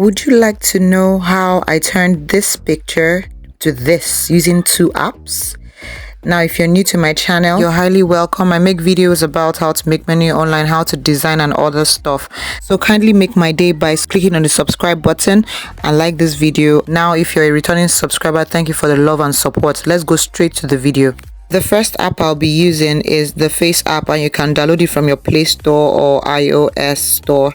Would you like to know how I turned this picture to this using two apps? Now, if you're new to my channel, you're highly welcome. I make videos about how to make money online, how to design and other stuff. So kindly make my day by clicking on the subscribe button and like this video. Now, if you're a returning subscriber, thank you for the love and support. Let's go straight to the video. The first app I'll be using is the Face app, and you can download it from your Play Store or iOS store.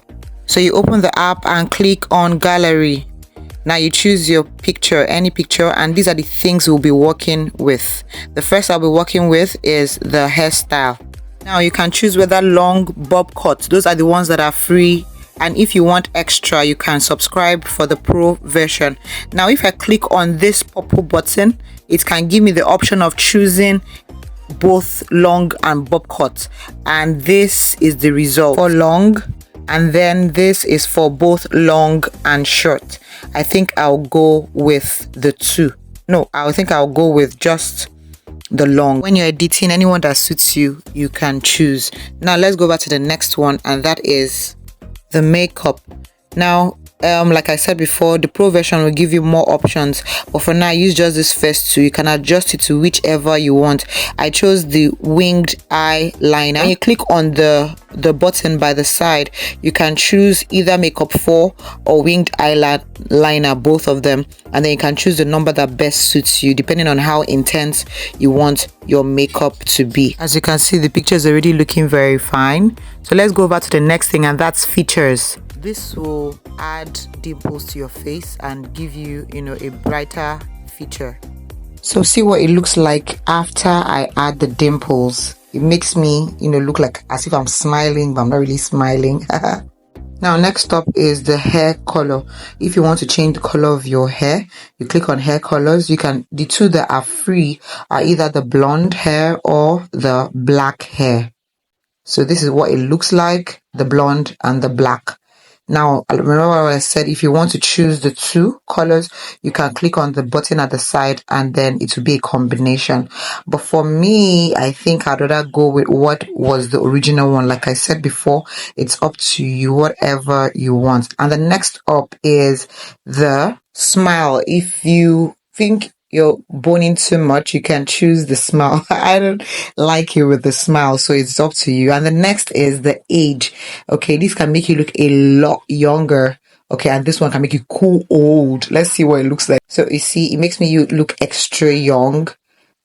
So you open the app and click on Gallery. Now you choose your picture, any picture, and these are the things we'll be working with. The first I'll be working with is the hairstyle. Now you can choose whether long, bob cut. Those are the ones that are free. And if you want extra, you can subscribe for the pro version. Now if I click on this purple button, it can give me the option of choosing both long and bob cut. And this is the result for long. And then this is for both long and short. I think I'll go with the two. No, I think I'll go with just the long. When you're editing, anyone that suits you, you can choose. Now let's go back to the next one, and that is the makeup. Now, like I said before, the pro version will give you more options, but for now, use just this first two. You can adjust it to whichever you want. I chose the winged eyeliner. When you click on the button by the side, you can choose either makeup 4 or winged eyeliner, both of them, and then you can choose the number that best suits you depending on how intense you want your makeup to be. As you can see, the picture is already looking very fine. So let's go over to the next thing, and that's features. This will add dimples to your face and give you, a brighter feature. So see what it looks like after I add the dimples. It makes me, look like as if I'm smiling, but I'm not really smiling. Now, next up is the hair color. If you want to change the color of your hair, you click on hair colors. The two that are free are either the blonde hair or the black hair. So this is what it looks like, the blonde and the black. Now, remember what I said, if you want to choose the two colors, you can click on the button at the side and then it will be a combination. But for me, I think I'd rather go with what was the original one. Like I said before, it's up to you, whatever you want. And the next up is the smile. If you think you're boning too much, you can choose the smile. I don't like it with the smile, so it's up to you. And the next is the age. Okay, this can make you look a lot younger. Okay, and this one can make you cool old. Let's see what it looks like. So you see, it makes me look extra young.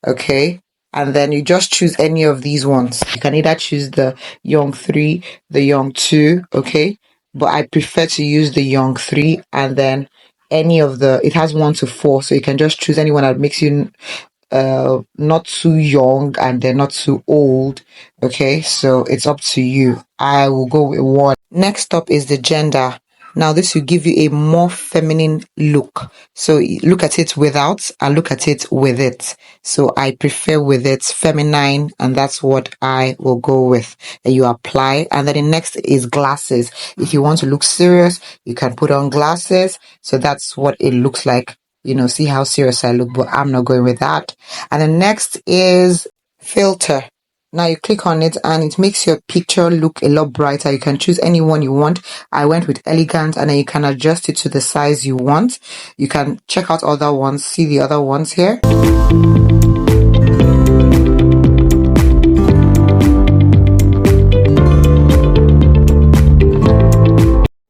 Okay, and then you just choose any of these ones. You can either choose the young 3, the young 2. Okay, but I prefer to use the young 3, and then any of it has 1 to 4, so you can just choose anyone that makes you not too young and then not too old. Okay, so it's up to you. I will go with 1. Next up is the gender. Now this will give you a more feminine look. So look at it without and look at it with it. So I prefer with it, feminine, and that's what I will go with. And you apply, and then the next is glasses. If you want to look serious, you can put on glasses. So that's what it looks like. See how serious I look, but I'm not going with that. And the next is filter. Now you click on it and it makes your picture look a lot brighter. You can choose any one you want. I went with elegant, and then you can adjust it to the size you want. You can check out other ones, see the other ones here.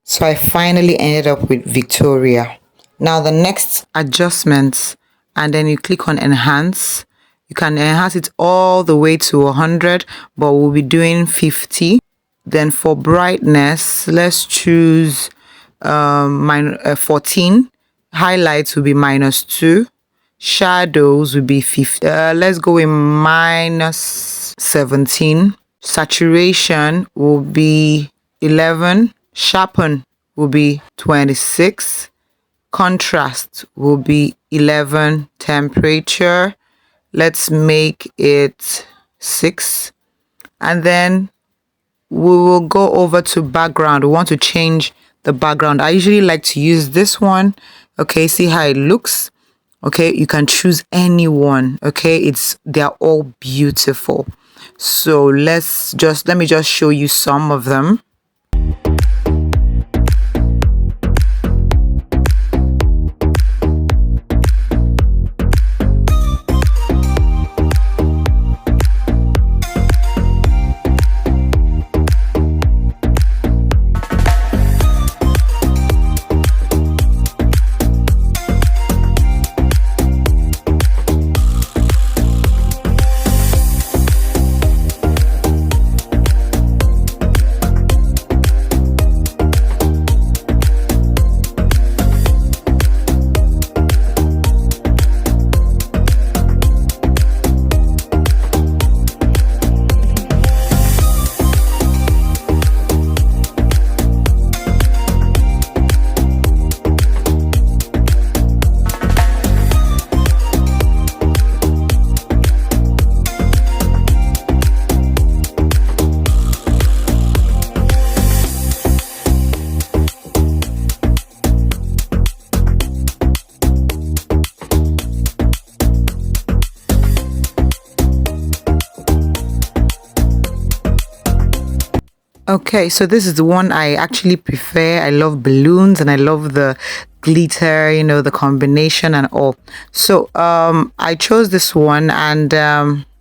So I finally ended up with Victoria. Now the next adjustments, and then you click on enhance. You can enhance it all the way to 100, but we'll be doing 50. Then for brightness, let's choose 14. Highlights will be -2. Shadows will be 50. Let's go with -17. Saturation will be 11. Sharpen will be 26. Contrast will be 11. Temperature, let's make it 6. And then we will go over to background. We want to change the background. I usually like to use this one. Okay, see how it looks. Okay, you can choose any one. Okay, they're all beautiful. So let me just show you some of them. Okay, so this is the one I actually prefer. I love balloons and I love the glitter, you know, the combination and all. So I chose this one, and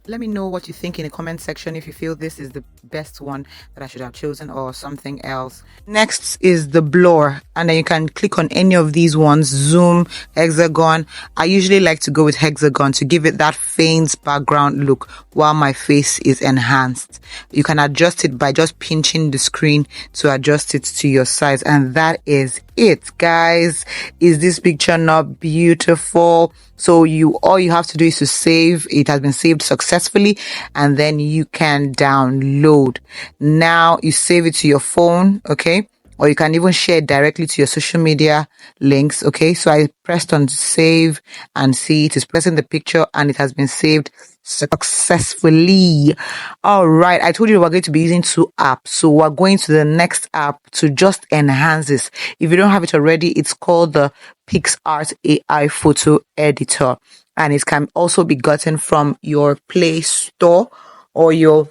let me know what you think in the comment section if you feel this is the best one that I should have chosen or something else. Next is the blur, and then you can click on any of these ones: zoom, hexagon. I usually like to go with hexagon to give it that faint background look while my face is enhanced. You can adjust it by just pinching the screen to adjust it to your size, and that is it, guys. Is this picture not beautiful? So all you have to do is to save. It has been saved successfully, and then you can download. Now you save it to your phone, okay? Or you can even share it directly to your social media links, okay? So I pressed on save, and see, it is pressing the picture and it has been saved successfully. All right, I told you we're going to be using two apps, so we're going to the next app to just enhance this. If you don't have it already, it's called the picsart AI photo editor, and it can also be gotten from your Play Store or your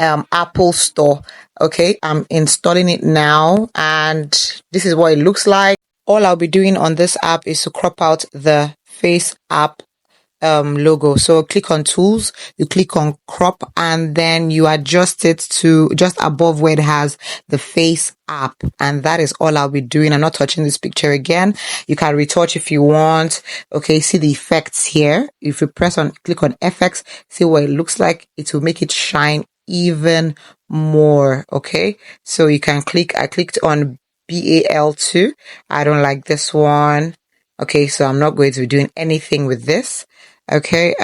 Apple Store. Okay, I'm installing it now, and this is what it looks like. All I'll be doing on this app is to crop out the face app logo. So click on tools, you click on crop, and then you adjust it to just above where it has the face app, and that is all I'll be doing. I'm not touching this picture again. You can retouch if you want. Okay, see the effects here. If you click on FX, see what it looks like. It will make it shine even more. Okay, so you can I clicked on BAL2. I don't like this one. Okay, so I'm not going to be doing anything with this. Okay,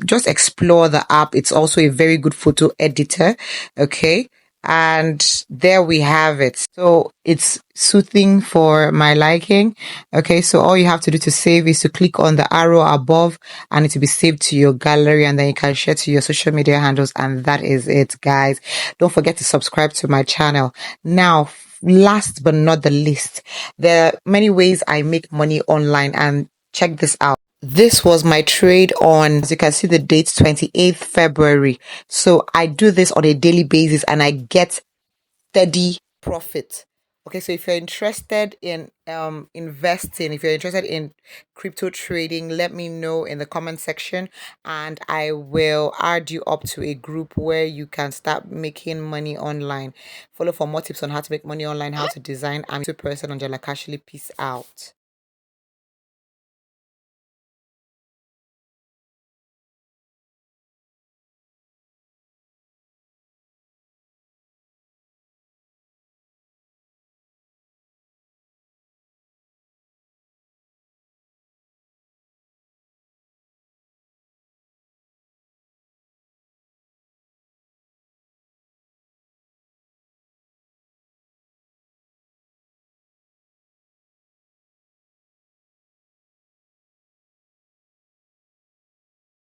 just explore the app. It's also a very good photo editor. Okay, and there we have it. So it's soothing for my liking. Okay, so all you have to do to save is to click on the arrow above, and it will be saved to your gallery, and then you can share to your social media handles, and that is it, guys. Don't forget to subscribe to my channel. Now, last but not the least, there are many ways I make money online, and check this out. This was my trade on, as you can see, the date 28th February. So I do this on a daily basis and I get steady profit. Okay, so if you're interested in investing, if you're interested in crypto trading, let me know in the comment section, and I will add you up to a group where you can start making money online. Follow for more tips on how to make money online, how to design. I'm a person on Jalakashili. Peace out.